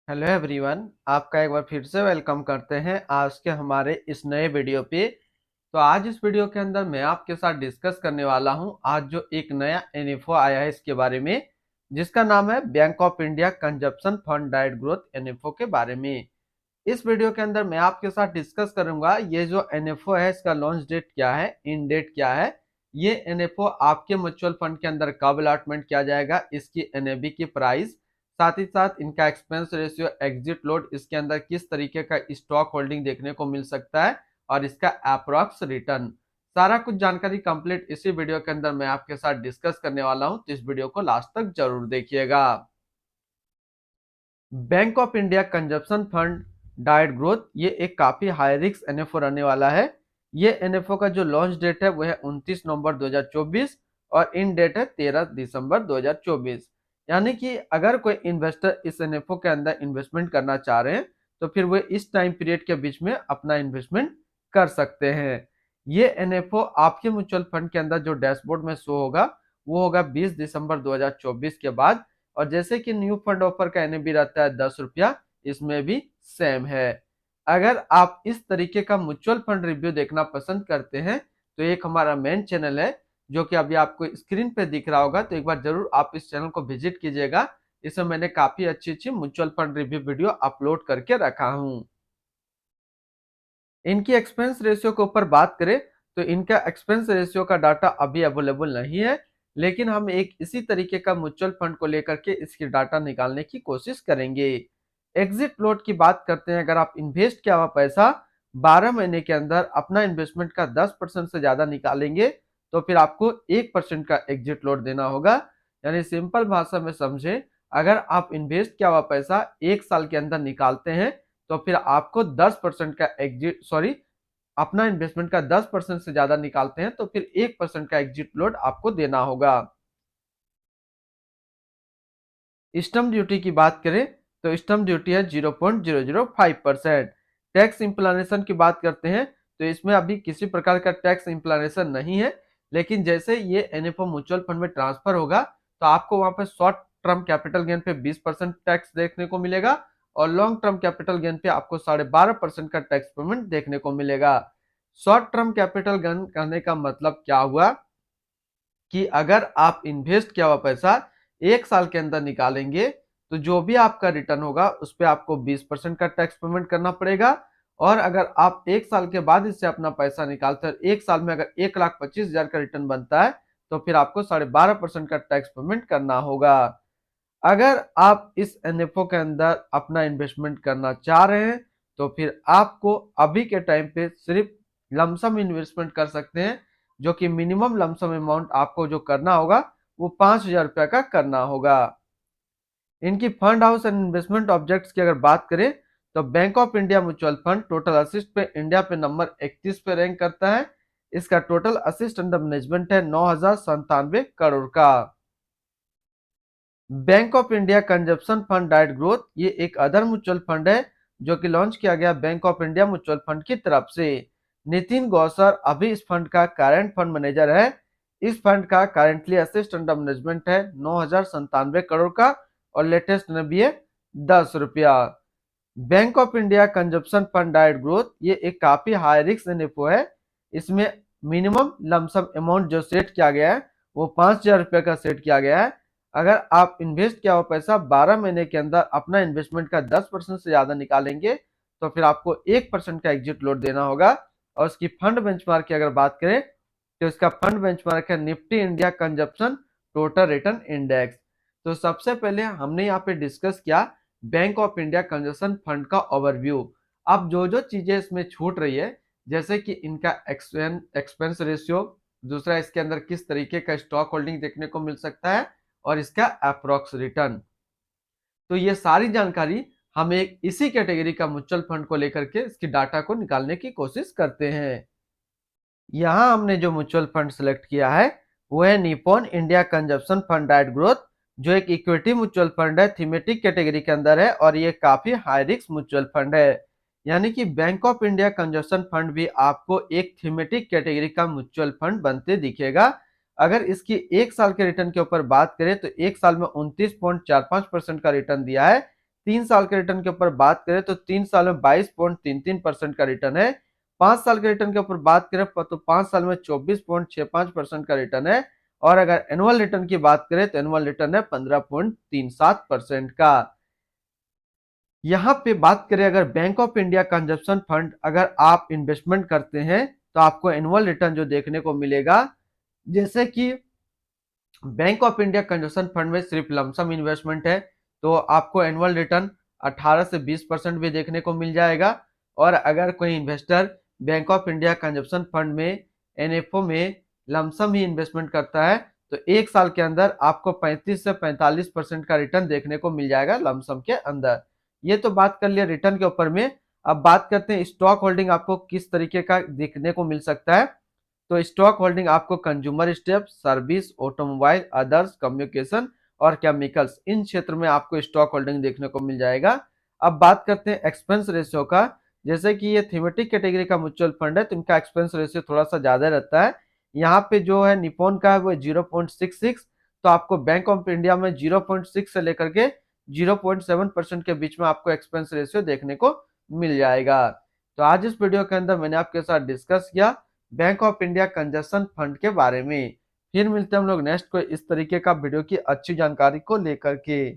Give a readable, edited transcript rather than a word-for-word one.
Hello everyone, आपका एक बार फिर से वेलकम करते हैं आज के हमारे इस नए वीडियो पे। तो आज इस वीडियो के अंदर मैं आपके साथ डिस्कस करने वाला हूं आज जो एक नया एनएफओ आया है इसके बारे में, जिसका नाम है bank of India consumption fund diet growth NFO के बारे में। इस वीडियो के अंदर मैं आपके साथ डिस्कस करूंगा ये जो एनएफओ है इसका लॉन्च डेट क्या है, इन डेट क्या है, ये एनएफओ आपके म्यूचुअल फंड के अंदर कब अलॉटमेंट किया जाएगा, इसकी एनएबी की प्राइस, साथ ही साथ इनका एक्सपेंस रेशियो, एग्जिट लोड, इसके अंदर किस तरीके का स्टॉक होल्डिंग देखने को मिल सकता है और इसका अप्रॉक्स रिटर्न, सारा कुछ जानकारी कंप्लीट इसी वीडियो के अंदर मैं आपके साथ डिस्कस करने वाला हूं। तो इस वीडियो को लास्ट तक जरूर देखिएगा। Bank of India consumption fund diet growth ये एक काफी हाई रिस्क एनएफओ रहने वाला है। ये एनएफओ का जो लॉन्च डेट है वो है 29 नवंबर 2024 और इन डेट है 13 दिसंबर 2024। यानी कि अगर कोई इन्वेस्टर इस एनएफओ के अंदर इन्वेस्टमेंट करना चाह रहे हैं तो फिर वो इस टाइम पीरियड के बीच में अपना इन्वेस्टमेंट कर सकते हैं। ये एनएफओ आपके म्यूचुअल फंड के अंदर जो डैशबोर्ड में शो होगा वो होगा 20 दिसंबर 2024 के बाद। और जैसे कि न्यू फंड ऑफर का एनएबी रहता है 10 रुपया, इसमें भी सेम है। अगर आप इस तरीके का म्यूचुअल फंड रिव्यू देखना पसंद करते हैं तो एक हमारा मेन चैनल है जो कि अभी आपको स्क्रीन पे दिख रहा होगा, तो एक बार जरूर आप इस चैनल को विजिट कीजिएगा। इसमें मैंने काफी अच्छी अच्छी mutual fund review video upload करके रखा हूँ। इनकी एक्सपेंस रेशियो के ऊपर बात करें तो इनका एक्सपेंस रेशियो का डाटा अभी अवेलेबल नहीं है, लेकिन हम एक इसी तरीके का म्यूचुअल फंड को लेकर के इसकी डाटा निकालने की कोशिश करेंगे। एग्जिट लोड की बात करते हैं, अगर आप इन्वेस्ट किया हुआ पैसा 12 महीने के अंदर अपना इन्वेस्टमेंट का 10% से ज्यादा निकालेंगे तो फिर आपको 1% का एग्जिट लोड देना होगा। यानी सिंपल भाषा में समझे, अगर आप इन्वेस्ट किया हुआ पैसा 1 साल के अंदर निकालते हैं तो फिर आपको 10% का एग्जिट अपना इन्वेस्टमेंट का 10% से ज्यादा निकालते हैं तो फिर 1% का एग्जिट लोड आपको देना होगा। स्टम्प ड्यूटी की बात करें तो स्टम्प ड्यूटी है 0.005%। टैक्स इम्प्लानेशन की बात करते हैं तो इसमें अभी किसी प्रकार का टैक्स इम्प्लानेशन नहीं है, लेकिन जैसे ये एनएफओ म्यूचुअल फंड में ट्रांसफर होगा तो आपको वहां पर शॉर्ट टर्म कैपिटल गेन पे 20% टैक्स देखने को मिलेगा और लॉन्ग टर्म कैपिटल गेन पे आपको 12.5% का टैक्स पेमेंट देखने को मिलेगा। शॉर्ट टर्म कैपिटल गेन करने का मतलब क्या हुआ कि अगर आप इन्वेस्ट किया हुआ पैसा 1 साल के अंदर निकालेंगे तो जो भी आपका रिटर्न होगा उस पर आपको 20% का टैक्स पेमेंट करना पड़ेगा। और अगर आप 1 साल के बाद इससे अपना पैसा निकालते हैं, 1 साल में अगर 1,25,000 का रिटर्न बनता है तो फिर आपको 12.5% का टैक्स पेमेंट करना होगा। अगर आप इस एनएफओ के अंदर अपना इन्वेस्टमेंट करना चाह रहे हैं तो फिर आपको अभी के टाइम पे सिर्फ लमसम इन्वेस्टमेंट कर सकते हैं, जो कि मिनिमम लमसम अमाउंट आपको जो करना होगा वो 5,000 रुपया का करना होगा। इनकी fund house and investment objects की अगर बात करें तो bank of India mutual fund total assist पे इंडिया पे नंबर 31 पे रैंक करता है। इसका टोटल असिस्ट अंडर मैनेजमेंट है 9,097 करोड़ का। Bank of India consumption fund diet growth ये एक अदर म्यूचुअल फंड है जो कि लॉन्च किया गया bank of India mutual fund की तरफ से। नितिन गौसर अभी इस फंड का करंट फंड मैनेजर है। इस फंड का करंटली असिस्ट अंडर मैनेजमेंट है 9,097 करोड़ का और लेटेस्ट नबी है 10 रुपया। Bank of India consumption fund diet growth ये एक काफी हाई रिस्क एनएफओ है। इसमें मिनिमम लमसम अमाउंट जो सेट किया गया है वो 5,000 रुपये का सेट किया गया है। अगर आप इन्वेस्ट किया हुआ पैसा 12 महीने के अंदर अपना इन्वेस्टमेंट का 10% से ज्यादा निकालेंगे तो फिर आपको 1% का एग्जिट लोड देना होगा। और उसकी फंड बेंचमार्क की अगर बात करें तो इसका फंड बेंचमार्क है Nifty India consumption total return index. तो सबसे पहले हमने यहाँ पे डिस्कस किया bank of India consumption fund का ओवरव्यू। अब जो जो चीजें इसमें छूट रही है, जैसे कि इनका एक्सपेंस रेशियो, दूसरा इसके अंदर किस तरीके का स्टॉक होल्डिंग देखने को मिल सकता है और इसका अप्रॉक्स रिटर्न, तो ये सारी जानकारी हम एक इसी कैटेगरी का म्यूचुअल फंड को लेकर के इसकी डाटा को निकालने की कोशिश करते हैं। यहाँ हमने जो म्यूचुअल फंड सिलेक्ट किया है वो है Nippon India consumption fund diet growth, जो एक इक्विटी म्यूचुअल फंड है, थीमेटिक कैटेगरी के अंदर है और ये काफी हाई रिस्क म्यूचुअल फंड है। यानी कि bank of India consumption fund भी आपको एक थीमेटिक कैटेगरी का म्यूचुअल फंड बनते दिखेगा। अगर इसकी 1 साल के रिटर्न के ऊपर बात करें तो 1 साल में 29.45% का रिटर्न दिया है, 3 साल के रिटर्न के ऊपर बात करें तो 3 साल में 22.33% का रिटर्न है। 5 साल के रिटर्न के ऊपर बात करें तो 5 साल में 24.65% का रिटर्न है। और अगर एनुअल रिटर्न की बात करें तो एनुअल रिटर्न है 15.37% का। यहाँ पे बात करें अगर bank of India consumption fund अगर आप इन्वेस्टमेंट करते हैं तो आपको एनुअल रिटर्न जो देखने को मिलेगा, जैसे कि bank of India consumption fund में सिर्फ लमसम इन्वेस्टमेंट है तो आपको एनुअल रिटर्न 18 से 20% भी देखने को मिल जाएगा। और अगर कोई investor bank of India consumption fund में एनएफओ में लमसम ही इन्वेस्टमेंट करता है तो एक साल के अंदर आपको 35 से 45% का रिटर्न देखने को मिल जाएगा लमसम के अंदर। ये तो बात कर लिया रिटर्न के ऊपर में। अब बात करते हैं स्टॉक होल्डिंग आपको किस तरीके का देखने को मिल सकता है। तो स्टॉक होल्डिंग आपको consumer step, service, automobile, others, communication और केमिकल्स, इन क्षेत्र में आपको स्टॉक होल्डिंग देखने को मिल जाएगा। अब बात करते हैं एक्सपेंस रेशियो का। जैसे कि ये थीमेटिक कैटेगरी का म्यूचुअल फंड है तो इनका एक्सपेंस रेशियो थोड़ा सा ज्यादा रहता है। यहाँ पे जो है निपॉन का है वो 0.66, तो आपको बैंक ऑफ इंडिया में 0.6 से लेकर के 0.7% के बीच में आपको एक्सपेंस रेशियो देखने को मिल जाएगा। तो आज इस वीडियो के अंदर मैंने आपके साथ डिस्कस किया bank of India consumption fund के बारे में। फिर मिलते हैं हम लोग नेक्स्ट कोई इस तरीके का वीडियो की अच्छी जानकारी को लेकर के।